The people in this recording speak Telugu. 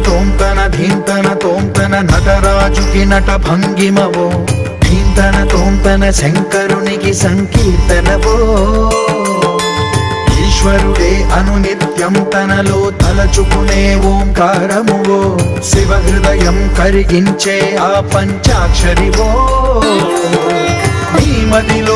తోంతన ధీంతన తోంతన నటరాజుకి నట భంగిమవో ధీంతన తోంతన శంకరునికి సంకీర్తనవో ఈశ్వరుడే అనునిత్యం తనలో తలచుకునే ఓంకారమువో శివ హృదయం కరిగించే ఆ పంచాక్షరివో నీ మదిలో